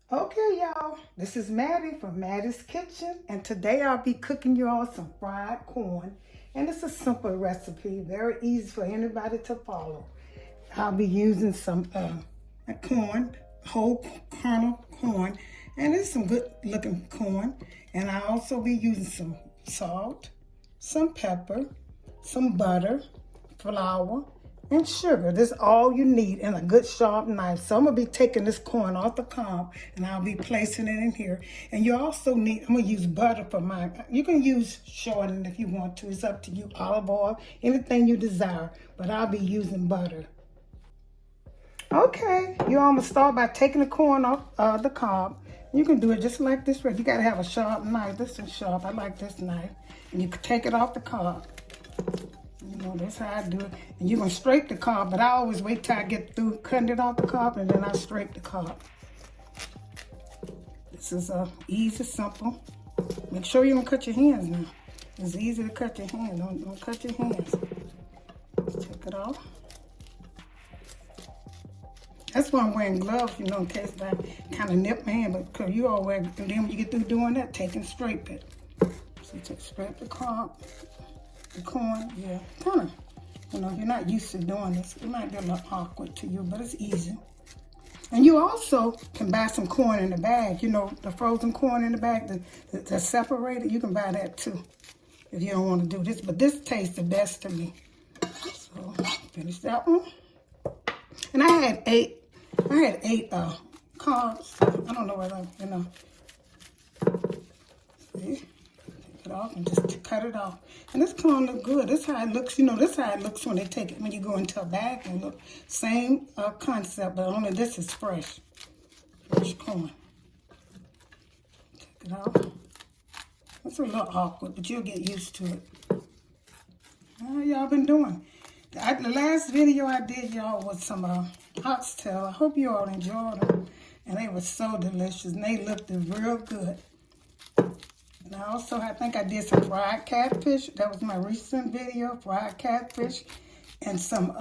Okay, y'all, this is Mattie from Mattie's Kitchen, and today I'll be cooking you all some fried corn. And it's a simple recipe, very easy for anybody to follow. I'll be using some corn, whole kernel corn, and it's some good looking corn. And I'll also be using some salt, some pepper, some butter, flour, and sugar. This is all you need, and a good sharp knife. So I'm gonna be taking this corn off the cob and I'll be placing it in here. And you also need, I'm gonna use butter for mine. You can use shortening if you want to. It's up to you. Olive oil, anything you desire, but I'll be using butter. Okay, you all gonna start by taking the corn off the cob. You can do it just like this. You gotta have a sharp knife. This is sharp. I like this knife. And you can take it off the cob. You know, that's how I do it. And you're going to scrape the cob, but I always wait till I get through cutting it off the cob, and then I scrape the cob. This is easy, simple. Make sure you don't cut your hands now. It's easy to cut your hands. Don't cut your hands. Just take it off. That's why I'm wearing gloves, you know, in case I kind of nip my hand, but because you all wear, and then when you get through doing that, take and scrape it. So take, scrape the cob. The corn, yeah, kind of, you know, if you're not used to doing this, it might be a little awkward to you, but it's easy. And you also can buy some corn in the bag, you know, the frozen corn in the bag that's separated. You can buy that too if you don't want to do this, but this tastes the best to me. So finish that one. And I had eight carbs. I don't know whether, you know, see? It off and just cut it off. And this corn look good. This how it looks, you know, this how it looks when they take it, when you go into a bag and look. Same concept, but only this is fresh. Fresh corn. Take it off. It's a little awkward, but you'll get used to it. How y'all been doing? The last video I did, y'all, was some oxtail. I hope you all enjoyed them. And they were so delicious, and they looked real good. And I think I did some fried catfish. That was my recent video, fried catfish. And some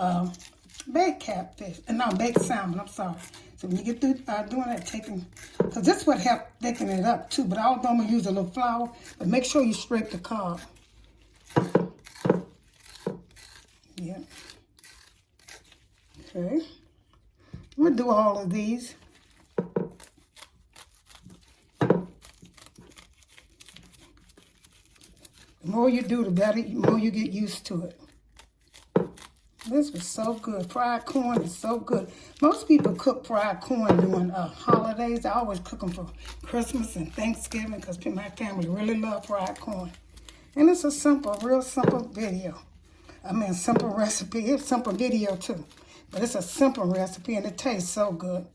baked catfish. And no, baked salmon, I'm sorry. So when you get through doing that, because this would help thicken it up too. But although I'm going to use a little flour, but make sure you scrape the cob. Yeah. Okay. I'm going to do all of these. The more you do, the better, the more you get used to it. This was so good. Fried corn is so good. Most people cook fried corn during holidays. I always cook them for Christmas and Thanksgiving because my family really love fried corn. And it's a simple, real simple video. I mean, simple recipe. It's a simple video too. But it's a simple recipe and it tastes so good.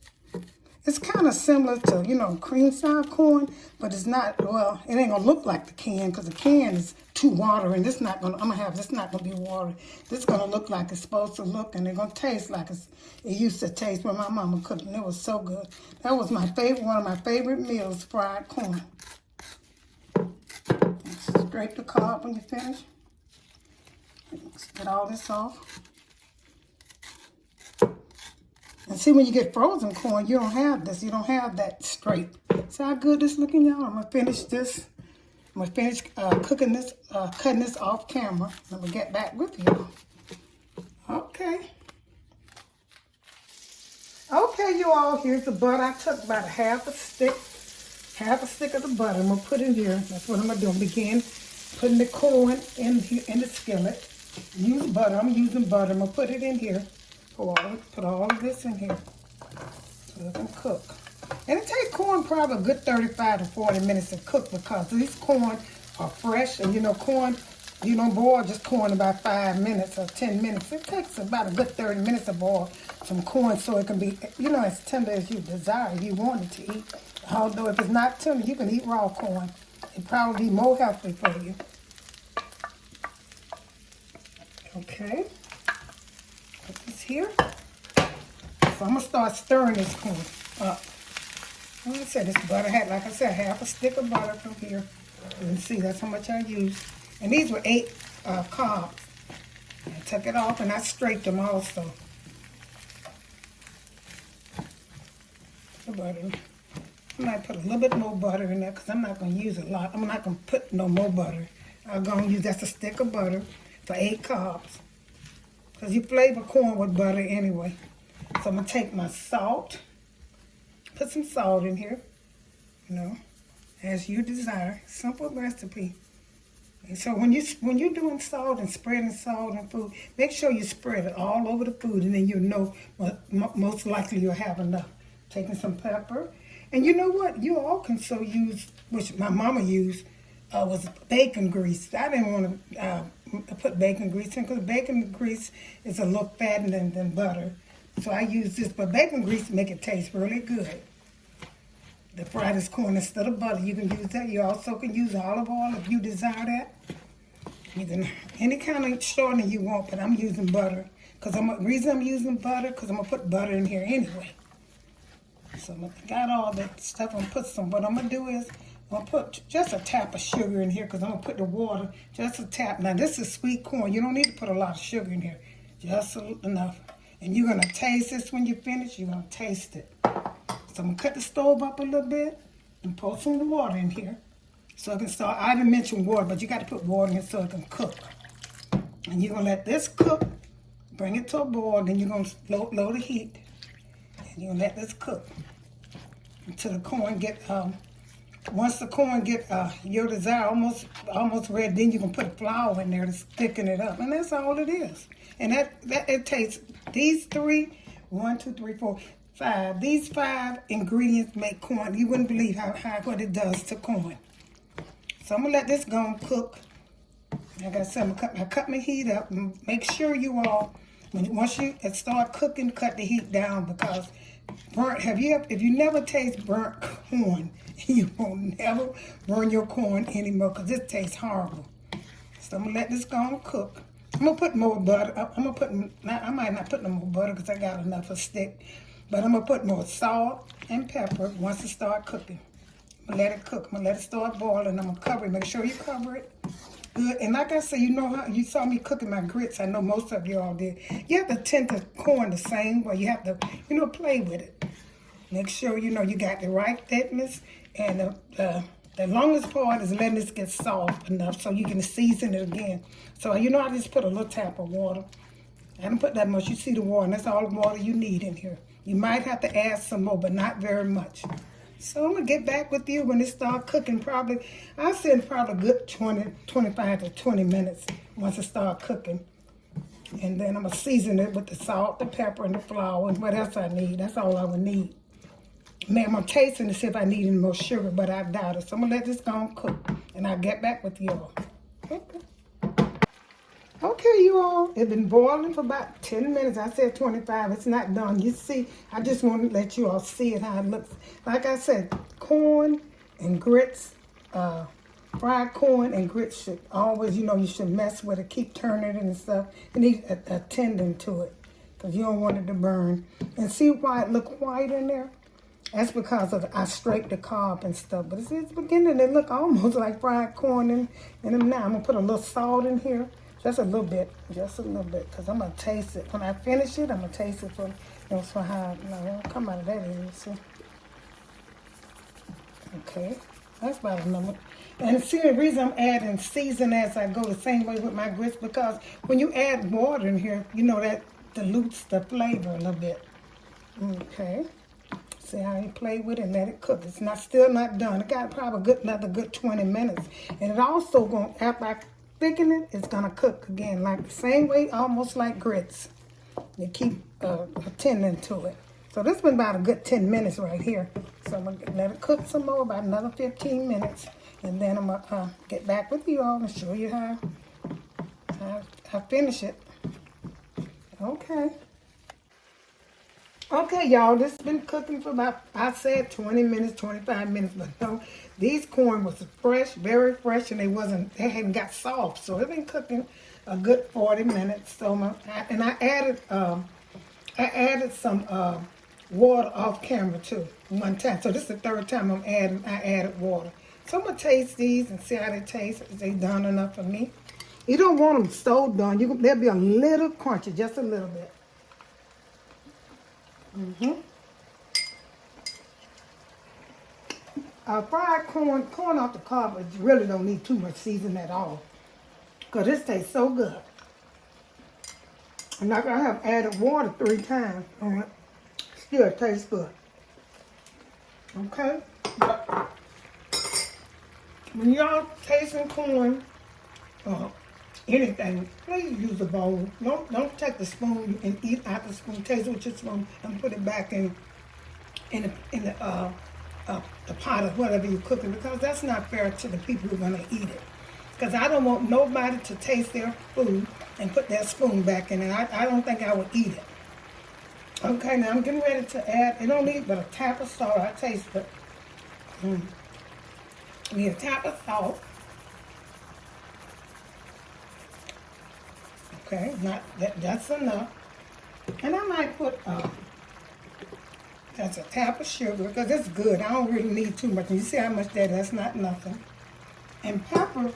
It's kind of similar to, you know, cream sour corn, but it's not, well, it ain't going to look like the can because the can is too watery, and this not going to, this not going to be watery. This is going to look like it's supposed to look, and it's going to taste like it used to taste when my mama cooked, and it was so good. That was my favorite, one of my favorite meals, fried corn. Scrape the cob when you finish. Get all this off. And see, when you get frozen corn, you don't have this. You don't have that straight. See how good this looking, y'all? I'm going to finish this. I'm going to finish cooking this, cutting this off camera. I'm going to get back with you. Okay. Okay, you all, here's the butter. I took about half a stick of the butter. I'm going to put in here. That's what I'm going to do. Begin putting the corn in the skillet. Use butter. I'm using butter. I'm going to put it in here. Put all of this in here so it can cook. And it takes corn probably a good 35 to 40 minutes to cook because these corn are fresh. And you know, corn, you don't boil just corn about 5 minutes or 10 minutes. It takes about a good 30 minutes to boil some corn so it can be, you know, as tender as you desire, if you want it to eat. Although if it's not tender, you can eat raw corn. It'd probably be more healthy for you. Okay. Put this here. So I'm going to start stirring this corn up. Like I said, this butter had, like I said, half a stick of butter from here. You can see that's how much I used. And these were 8 carbs. I took it off and I scraped them also. The butter. I might put a little bit more butter in there because I'm not going to use a lot. I'm not going to put no more butter. I'm going to use just a stick of butter for 8 carbs. Because you flavor corn with butter anyway. So I'm going to take my salt, put some salt in here, you know, as you desire. Simple recipe. And so when you're doing salt and spreading salt and food, make sure you spread it all over the food, and then you know most likely you'll have enough. Taking some pepper. And you know what? You all can so use, which my mama used, was bacon grease. I didn't want to put bacon grease in because bacon grease is a little fatter than butter. So I use this, but bacon grease to make it taste really good. To fry this corn instead of butter, you can use that. You also can use olive oil if you desire that. You can any kind of shortening you want, but I'm using butter. Because the reason I'm using butter, because I'm going to put butter in here anyway. So I got all that stuff. I'm going to put some. What I'm going to do is I'm going to put just a tap of sugar in here because I'm going to put the water, just a tap. Now this is sweet corn. You don't need to put a lot of sugar in here. Just enough. And you're going to taste this when you finish. You're going to taste it. So I'm going to cut the stove up a little bit and pour some water in here. So it can start. I didn't mention water, but you got to put water in it so it can cook. And you're going to let this cook. Bring it to a boil. Then you're going to low the heat. And you're going to let this cook until the corn get, once the corn get your desire almost ready, then you can put flour in there to thicken it up. And that's all it is. And that it takes these 3, 1, 2, 3, 4, 5. These 5 ingredients make corn. You wouldn't believe what it does to corn. So I'm going to let this go and cook. Like I said, I'm going to cut my heat up. And make sure you all, once you start cooking, cut the heat down because if you never taste burnt corn, you won't never burn your corn anymore because it tastes horrible. So I'm going to let this go and cook. I'm going to put more butter. I might not put no more butter because I got enough of stick. But I'm going to put more salt and pepper once it start cooking. I'm going to let it cook. I'm going to let it start boiling. I'm going to cover it. Make sure you cover it good. And like I said, you know how you saw me cooking my grits. I know most of you all did. You have to tend to corn the same way. You have to, play with it. Make sure, you got the right thickness. And the longest part is letting this get soft enough so you can season it again. So, I just put a little tap of water. I didn't put that much. You see the water, and that's all the water you need in here. You might have to add some more, but not very much. So I'm going to get back with you when it starts cooking. I'll say probably a good 25 to 20 minutes once it starts cooking. And then I'm going to season it with the salt, the pepper, and the flour, and what else I need. That's all I would need. Man, I'm going to taste it to see if I need any more sugar, but I doubt it. So I'm going to let this go and cook, and I'll get back with you all. Okay, you all, it's been boiling for about 10 minutes. I said 25. It's not done. You see, I just want to let you all see it, how it looks. Like I said, corn and grits, fried corn and grits should always, you should mess with it. Keep turning it and stuff. You need attending to it because you don't want it to burn. And see why it look white in there? That's because I scraped the Cobb and stuff. But it's beginning to look almost like fried corn in them now. I'm going to put a little salt in here. Just a little bit, because I'm going to taste it. When I finish it, I'm going to taste it for how, it'll come out of that area, see? Okay, that's about enough. And see, the reason I'm adding season as I go the same way with my grits, because when you add water in here, that dilutes the flavor a little bit. Okay, see how you play with it and let it cook. It's still not done. It got probably another good 20 minutes. And it also going, after I thicken it, it's going to cook again, like the same way, almost like grits. You keep attending to it. So this has been about a good 10 minutes right here. So I'm going to let it cook some more, about another 15 minutes. And then I'm going to get back with you all and show you how I finish it. Okay. Okay, y'all, this has been cooking for about, I said 20 minutes, 25 minutes, but no, these corn was fresh, very fresh, and they hadn't got soft, so it's been cooking a good 40 minutes. So I added some water off camera too, one time. So this is the third time I added water. So I'm gonna taste these and see how they taste. Is they done enough for me? You don't want them so done. They'll be a little crunchy, just a little bit. Fried corn off the cob, it really don't need too much seasoning at all. Because this tastes so good. And like I have added water 3 times on it. Still tastes good. Okay? But when y'all tasting corn or anything, please use a bowl. Don't take the spoon and eat out the spoon. Taste with your spoon and put it back in the pot or whatever you're cooking, because that's not fair to the people who are going to eat it. Because I don't want nobody to taste their food and put their spoon back in it. I don't think I would eat it. Okay, now I'm getting ready to add, it don't need but a tap of salt. I taste it. Need a tap of salt. Okay, that's enough. And I might put that's a tap of sugar, because it's good. I don't really need too much. And you see how much that's not nothing. And pepper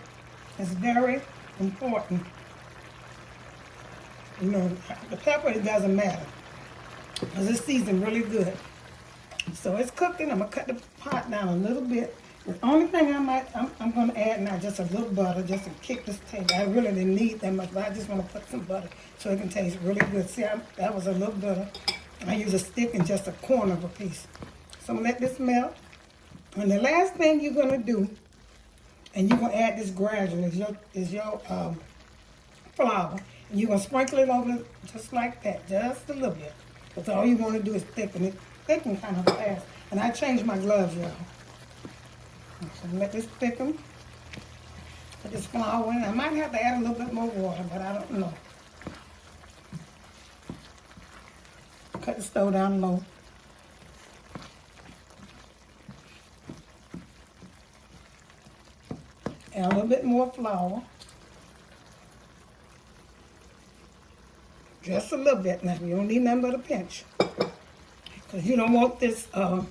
is very important. You know, the pepper, it doesn't matter, because it's seasoned really good. So it's cooking. I'm gonna cut the pot down a little bit. The only thing I'm gonna add now, just a little butter, just to kick this taste. I really didn't need that much, but I just want to put some butter so it can taste really good. See, that was a little butter. I use a stick and just a corner of a piece. So I'm gonna let this melt. And the last thing you're gonna do, and you're gonna add this gradually, is your flour. And you're gonna sprinkle it over just like that, just a little bit. Because all you want to do is thicken it. Thicken kind of fast. And I changed my gloves, y'all. So let this thicken. Put this flour in. I might have to add a little bit more water, but I don't know. Cut the stove down low. Add a little bit more flour. Just a little bit now. You don't need nothing but a pinch. Because you don't want this to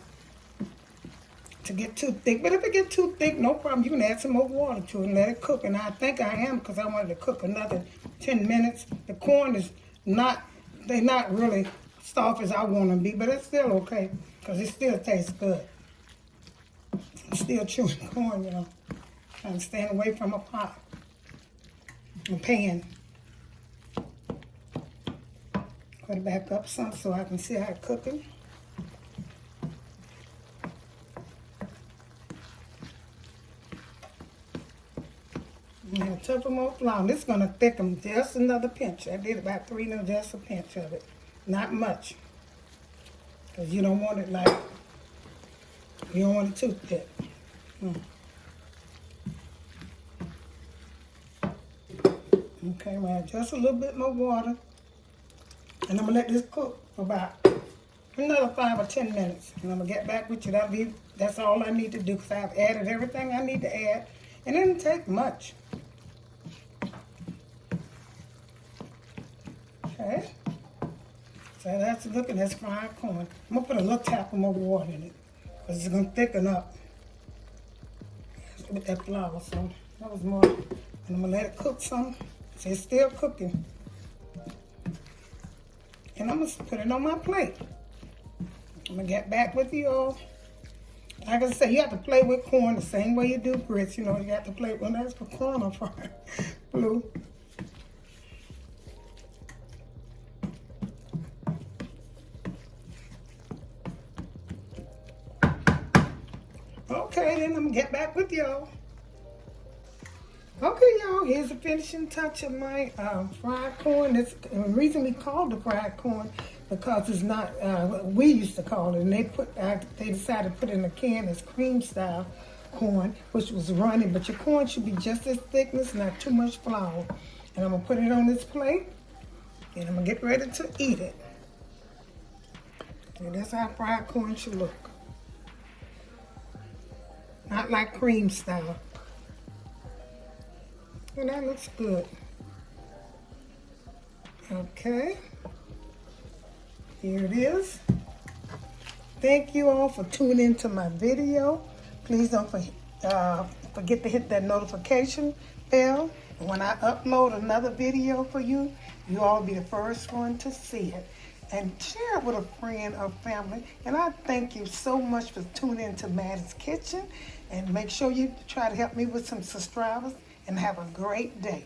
get too thick. But if it gets too thick, no problem. You can add some more water to it and let it cook. And I think I am, because I wanted to cook another 10 minutes. The corn is they're not really soft as I want them to be, but it's still okay, because it still tastes good. I'm still chewing corn, you know. Trying to stand away from a pot, a pan. Put it back up some so I can see how it's cooking. And a touch more flour. This is going to thicken just another pinch. I did about 3, no, just a pinch of it. Not much. Because you don't want it you don't want it too thick. Okay, well, just a little bit more water. And I'm going to let this cook for about another 5 or 10 minutes. And I'm going to get back with you. That's all I need to do, because I've added everything I need to add. And it didn't take much. Okay. So that's looking at fried corn. I'm going to put a little tap of more water in it, because it's going to thicken up with that flour. So that was more. And I'm going to let it cook some. So it's still cooking. And I'm going to put it on my plate. I'm going to get back with you all. Like I said, you have to play with corn the same way you do grits. You know, you have to play with that's for corn or fried blue. Okay, then I'm going to get back with y'all. Okay, y'all, here's the finishing touch of my fried corn. The reason we called it fried corn, because it's not what we used to call it. And they decided to put it in a can as cream style corn, which was runny. But your corn should be just this thickness, not too much flour. And I'm going to put it on this plate, and I'm going to get ready to eat it. And that's how fried corn should look. Not like cream style. And that looks good. Okay. Here it is. Thank you all for tuning into my video. Please don't forget to hit that notification bell. And when I upload another video for you, you all will be the first one to see it. and share it with a friend or family. And I thank you so much for tuning into Mattie's Kitchen. And make sure you try to help me with some subscribers. And have a great day.